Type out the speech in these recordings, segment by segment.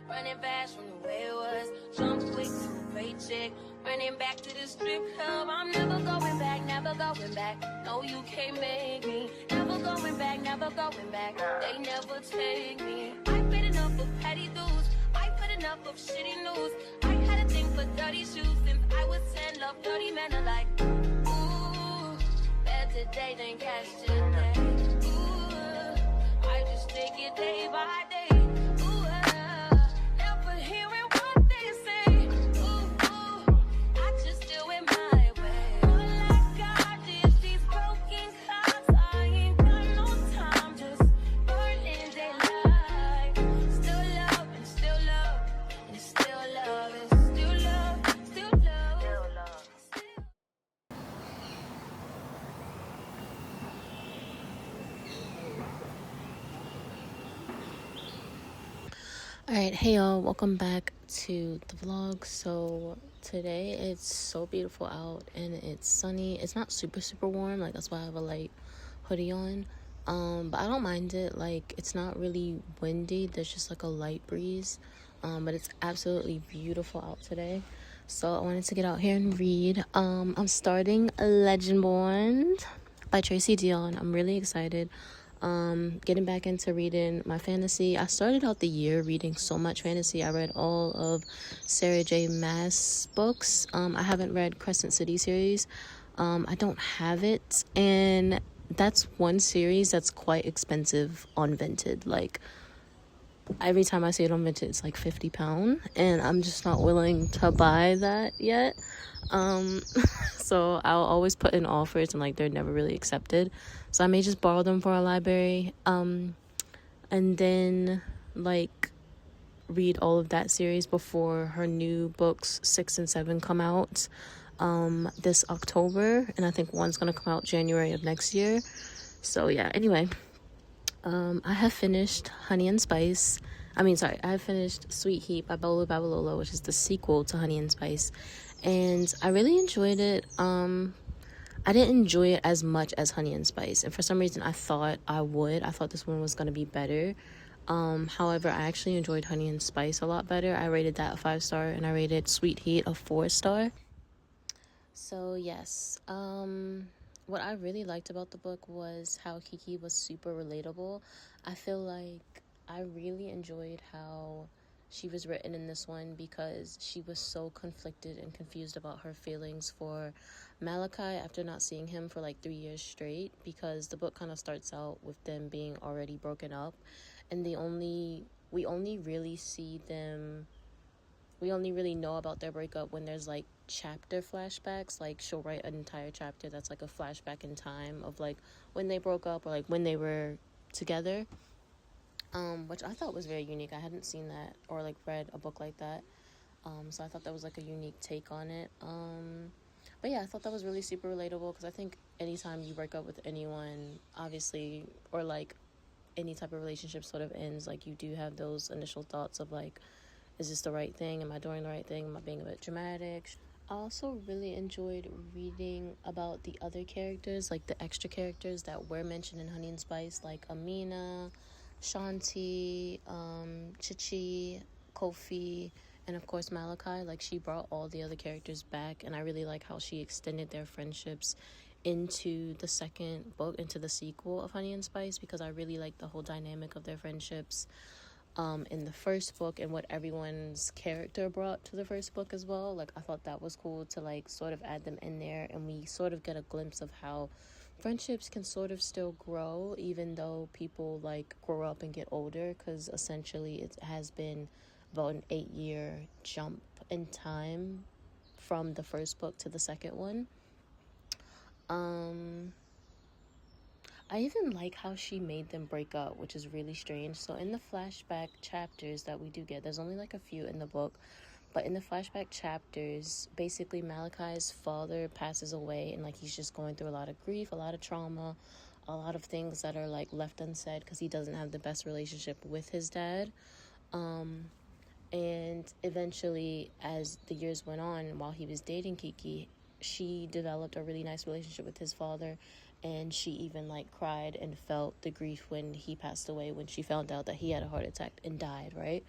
Running fast from the way it was. Jump quick to a paycheck. Running back to the strip club. I'm never going back, never going back. No, you can't make me. Never going back, never going back. They never take me. I've been enough of petty dudes. I've had enough of shitty news. I had a thing for dirty shoes since I was 10. Love dirty men alike. Ooh, better day than yesterday. Ooh, I just take it day by day. Alright, hey y'all, welcome back to the vlog. So today it's so beautiful out and it's sunny. It's not super warm, like that's why I have a light hoodie on, but I don't mind it. Like, it's not really windy, there's just like a light breeze, but it's absolutely beautiful out today. So I wanted to get out here and read. I'm starting Legendborn by Tracy Dion. I'm really excited. Getting back into reading my fantasy. I started out the year reading so much fantasy. I read all of Sarah J Maas books. I haven't read Crescent City series. I don't have it, and that's one series that's quite expensive on Vinted. Like, every time I see it on Vinted, it's like £50, and I'm just not willing to buy that yet. So I'll always put in offers and like they're never really accepted, so I may just borrow them for a library, and then like read all of that series before her new books 6 and 7 come out this October, and I think one's gonna come out January of next year. So yeah, anyway, I have finished Honey and Spice. I have finished Sweet Heat by Bolo Babalola, which is the sequel to Honey and Spice, and I really enjoyed it. I didn't enjoy it as much as Honey and Spice, and for some reason I thought I would. I thought this one was going to be better. However, I actually enjoyed Honey and Spice a lot better. I rated that a 5-star, and I rated Sweet Heat a 4-star. So yes, what I really liked about the book was how Kiki was super relatable. I feel like I really enjoyed how she was written in this one because she was so conflicted and confused about her feelings for Malachi after not seeing him for like 3 years straight, because the book kind of starts out with them being already broken up, and we only really know about their breakup when there's like chapter flashbacks. Like, she'll write an entire chapter that's like a flashback in time of like when they broke up or like when they were together, which I thought was very unique. I hadn't seen that or like read a book like that, so I thought that was like a unique take on it. But yeah, I thought that was really super relatable, because I think anytime you break up with anyone, obviously, or like any type of relationship sort of ends, like you do have those initial thoughts of like, is this the right thing? Am I doing the right thing? Am I being a bit dramatic? I also really enjoyed reading about the other characters, like the extra characters that were mentioned in Honey and Spice, like Amina, Shanti, Chichi, Kofi, and of course Malachi. Like, she brought all the other characters back, and I really like how she extended their friendships into the second book, into the sequel of Honey and Spice, because I really like the whole dynamic of their friendships in the first book, and what everyone's character brought to the first book as well. Like, I thought that was cool to like sort of add them in there, and we sort of get a glimpse of how friendships can sort of still grow even though people like grow up and get older, because essentially it has been about an 8-year jump in time from the first book to the second one. I even like how she made them break up, which is really strange. So in the flashback chapters that we do get, there's only like a few in the book, but in the flashback chapters, basically Malachi's father passes away, and like he's just going through a lot of grief, a lot of trauma. a lot of things that are like left unsaid because he doesn't have the best relationship with his dad. And eventually, as the years went on, while he was dating Kiki, she developed a really nice relationship with his father, and she even like cried and felt the grief when he passed away, when she found out that he had a heart attack and died, right?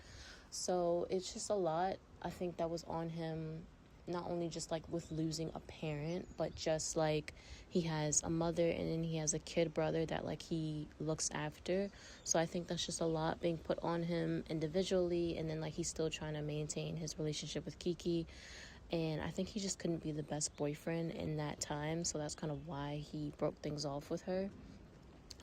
So it's just a lot, I think, that was on him, not only just like with losing a parent, but just like he has a mother and then he has a kid brother that like he looks after. So I think that's just a lot being put on him individually, and then like he's still trying to maintain his relationship with Kiki. And I think he just couldn't be the best boyfriend in that time, so that's kind of why he broke things off with her.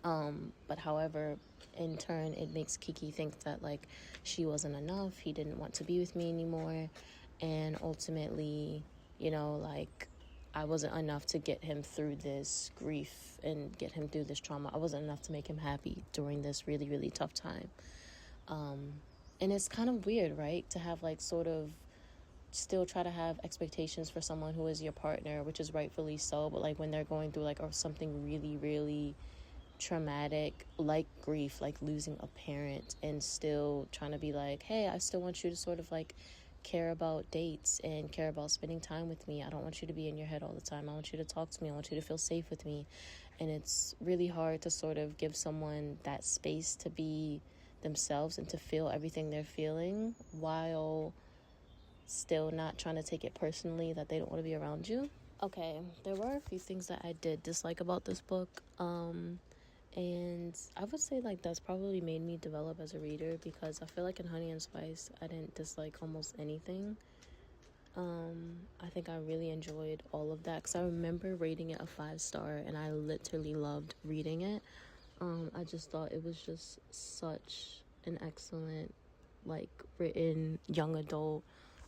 But however, in turn, it makes Kiki think that like she wasn't enough, he didn't want to be with me anymore, and ultimately, you know, like I wasn't enough to get him through this grief and get him through this trauma. I wasn't enough to make him happy during this really, really tough time. And it's kind of weird, right, to have like sort of still try to have expectations for someone who is your partner, which is rightfully so, but like when they're going through like or something really, really traumatic, like grief, like losing a parent, and still trying to be like, hey, I still want you to sort of like care about dates and care about spending time with me. I don't want you to be in your head all the time. I want you to talk to me. I want you to feel safe with me. And it's really hard to sort of give someone that space to be themselves and to feel everything they're feeling while still not trying to take it personally that they don't want to be around you. Okay, there were a few things that I did dislike about this book. And I would say like that's probably made me develop as a reader, because I feel like in Honey and Spice I didn't dislike almost anything. I think I really enjoyed all of that because I remember rating it a 5-star and I literally loved reading it. I just thought it was just such an excellent, like, written young adult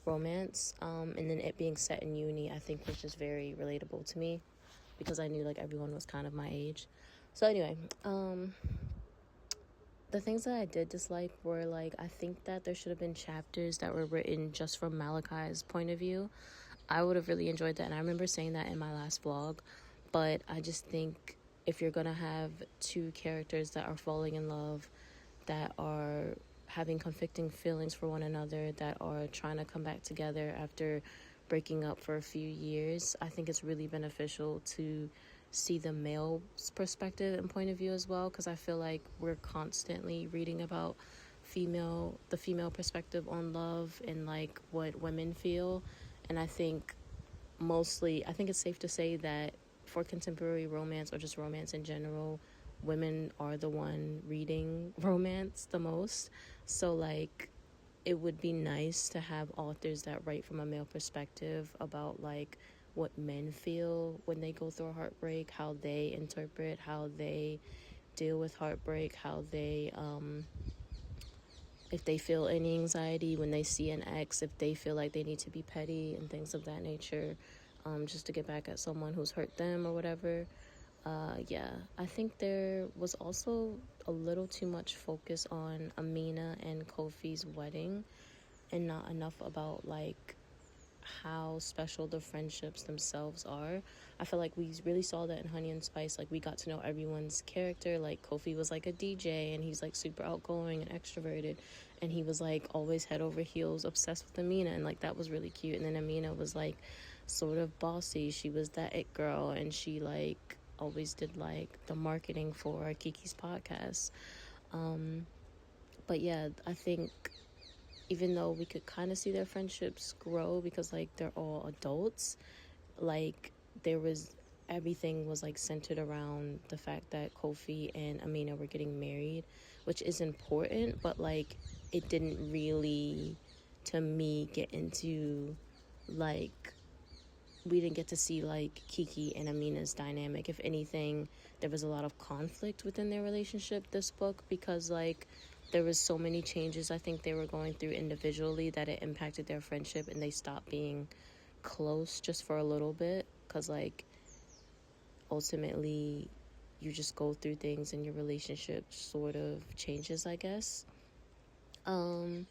romance. And then it being set in uni, I think was just very relatable to me because I knew like everyone was kind of my age. So anyway, the things that I did dislike were like, I think that there should have been chapters that were written just from Malachi's point of view. I would have really enjoyed that, and I remember saying that in my last vlog. But I just think if you're gonna have two characters that are falling in love, that are having conflicting feelings for one another, that are trying to come back together after breaking up for a few years, I think it's really beneficial to see the male's perspective and point of view as well, because I feel like we're constantly reading about the female perspective on love and like what women feel. And I think it's safe to say that for contemporary romance, or just romance in general, women are the one reading romance the most. So like it would be nice to have authors that write from a male perspective about like what men feel when they go through a heartbreak, how they interpret, how they deal with heartbreak, how they if they feel any anxiety when they see an ex, if they feel like they need to be petty and things of that nature, just to get back at someone who's hurt them or whatever. Yeah, I think there was also a little too much focus on Amina and Kofi's wedding and not enough about like how special the friendships themselves are. I feel like we really saw that in Honey and Spice. Like we got to know everyone's character. Like Kofi was like a DJ and he's like super outgoing and extroverted, and he was like always head over heels obsessed with Amina, and like that was really cute. And then Amina was like sort of bossy. She was that it girl, and she like always did like the marketing for Kiki's podcast. But yeah, I think even though we could kind of see their friendships grow because like they're all adults, like everything was like centered around the fact that Kofi and Amina were getting married, which is important, but like it didn't really, to me, get into like, we didn't get to see like Kiki and Amina's dynamic. If anything, there was a lot of conflict within their relationship this book, because like there was so many changes I think they were going through individually that it impacted their friendship, and they stopped being close just for a little bit, because like ultimately you just go through things and your relationship sort of changes, I guess. And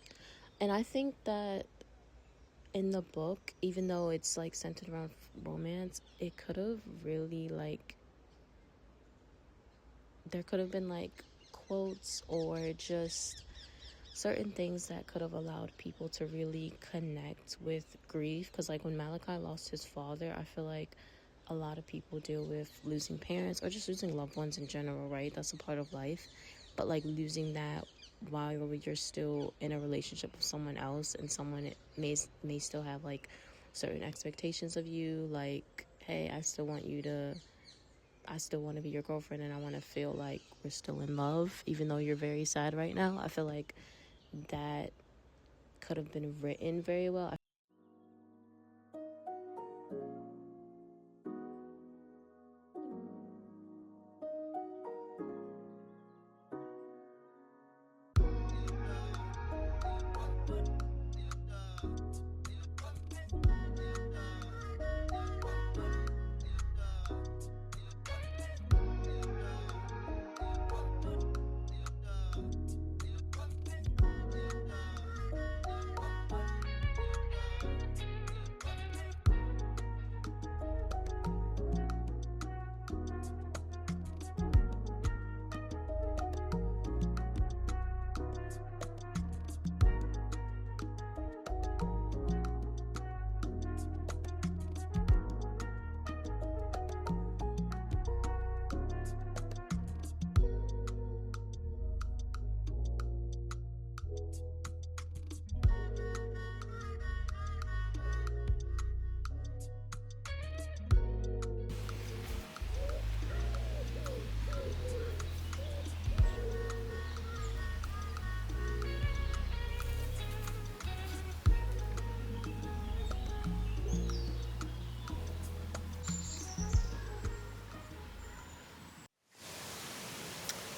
I think that in the book, even though it's like centered around romance, it could have really like there could have been like quotes or just certain things that could have allowed people to really connect with grief. Because like when Malachi lost his father, I feel like a lot of people deal with losing parents or just losing loved ones in general, right? That's a part of life. But like losing that while you're still in a relationship with someone else, and someone may still have like certain expectations of you, like, hey, I still want to be your girlfriend, and I want to feel like we're still in love even though you're very sad right now. I feel like that could have been written very well.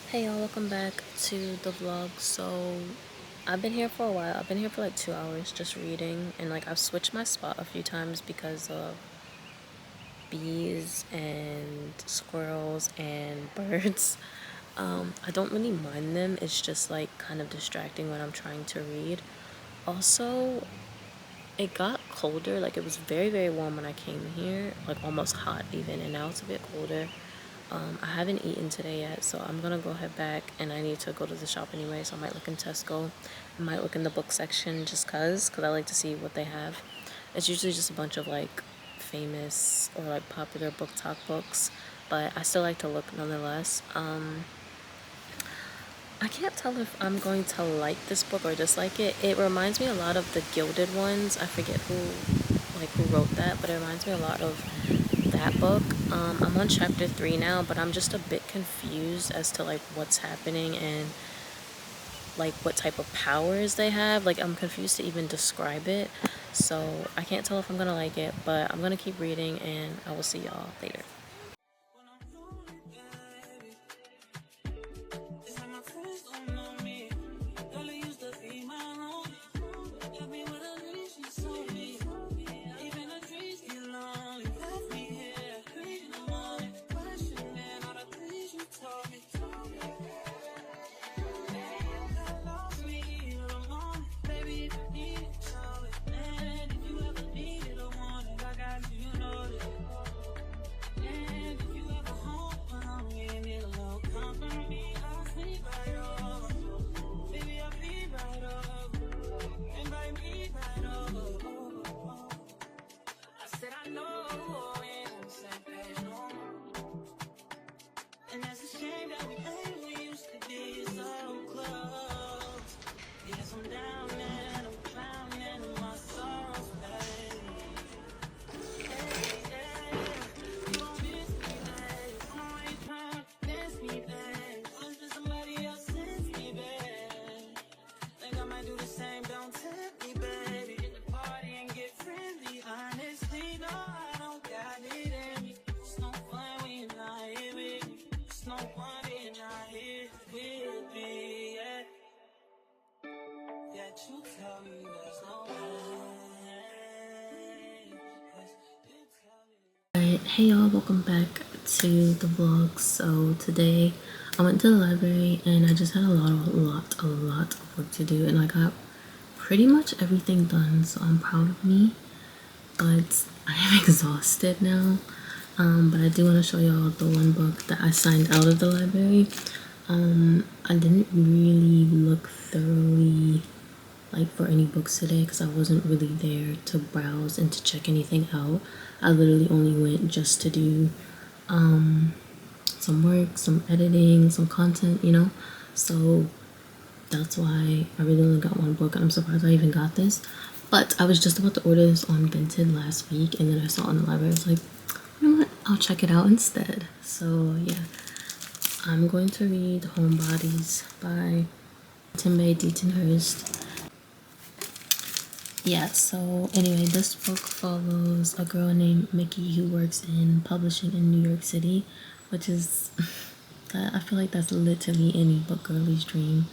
Hey y'all, welcome back to the vlog. So I've been here for a while. I've been here for like 2 hours just reading, and like I've switched my spot a few times because of bees and squirrels and birds. I don't really mind them. It's just like kind of distracting when I'm trying to read. Also, it got colder. Like it was very, very warm when I came here, like almost hot even, and now it's a bit colder. I haven't eaten today yet, so I'm gonna go head back, and I need to go to the shop anyway, so I might look in Tesco. I might look in the book section just cause I like to see what they have. It's usually just a bunch of like famous or like popular book talk books, but I still like to look nonetheless. I can't tell if I'm going to like this book or dislike it. It reminds me a lot of the Gilded Ones. I forget who wrote that, but it reminds me a lot of that book. I'm on chapter 3 now, but I'm just a bit confused as to like what's happening and like what type of powers they have. Like I'm confused to even describe it, so I can't tell if I'm gonna like it, but I'm gonna keep reading, and I will see y'all later. Alright, hey y'all, welcome back to the vlog. So today I went to the library and I just had a lot of work to do, and I got pretty much everything done, so I'm proud of me, but I am exhausted now. But I do want to show y'all the one book that I signed out of the library. I didn't really look thoroughly like for any books today because I wasn't really there to browse and to check anything out. I literally only went just to do some work, some editing, some content, you know. So that's why I really only got one book, and I'm surprised I even got this. But I was just about to order this on Vinted last week, and then I saw it in the library. I was like, you know what? I'll check it out instead. So yeah, I'm going to read Homebodies by Timbe Deatonhurst. Yeah, so anyway, this book follows a girl named Mickey who works in publishing in New York City, which is, I feel like that's literally any book girlie's dream,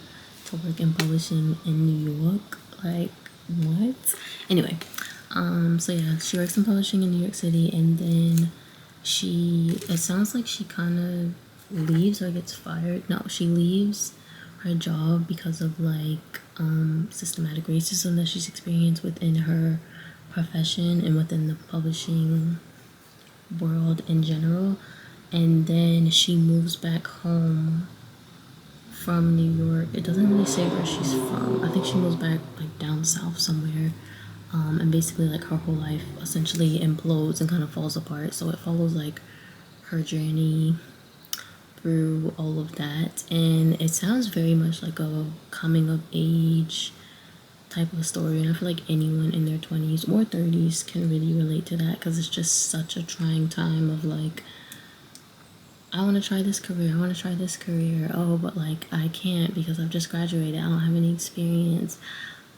to work in publishing in New York. Like, what? Anyway, so yeah, she works in publishing in New York City, and then it sounds like she kind of leaves or gets fired. No, she leaves her job because of like systematic racism that she's experienced within her profession and within the publishing world in general. And then she moves back home from New York. It doesn't really say where she's from. I think she moves back like down south somewhere. And basically like her whole life essentially implodes and kind of falls apart. So it follows like her journey through all of that, and it sounds very much like a coming of age type of story, and I feel like anyone in their 20s or 30s can really relate to that because it's just such a trying time of like, I want to try this career, I want to try this career, oh but like I can't because I've just graduated, I don't have any experience,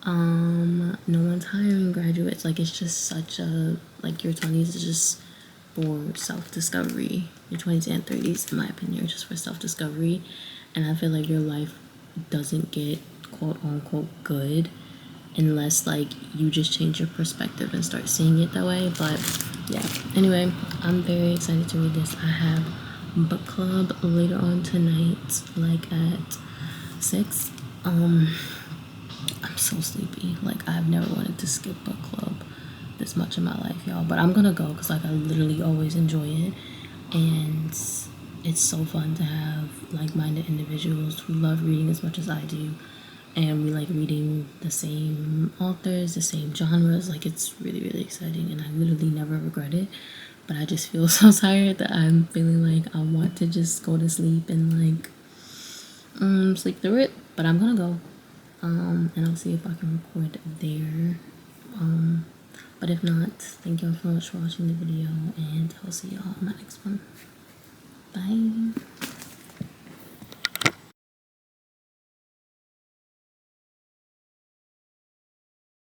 no one's hiring graduates. Like it's just such a, like your 20s is just for self-discovery. Your 20s and 30s, in my opinion, are just for self-discovery, and I feel like your life doesn't get quote unquote good unless like you just change your perspective and start seeing it that way. But yeah, anyway, I'm very excited to read this. I have book club later on tonight, like at 6. I'm so sleepy. Like I've never wanted to skip book club this much in my life, y'all. But I'm gonna go because like I literally always enjoy it, and it's so fun to have like-minded individuals who love reading as much as I do, and we like reading the same authors, the same genres. Like it's really really exciting, and I literally never regret it. But I just feel so tired that I'm feeling like I want to just go to sleep and like sleep through it. But I'm gonna go. And I'll see if I can record there. But if not, thank y'all so much for watching the video, and I'll see y'all on my next one. Bye.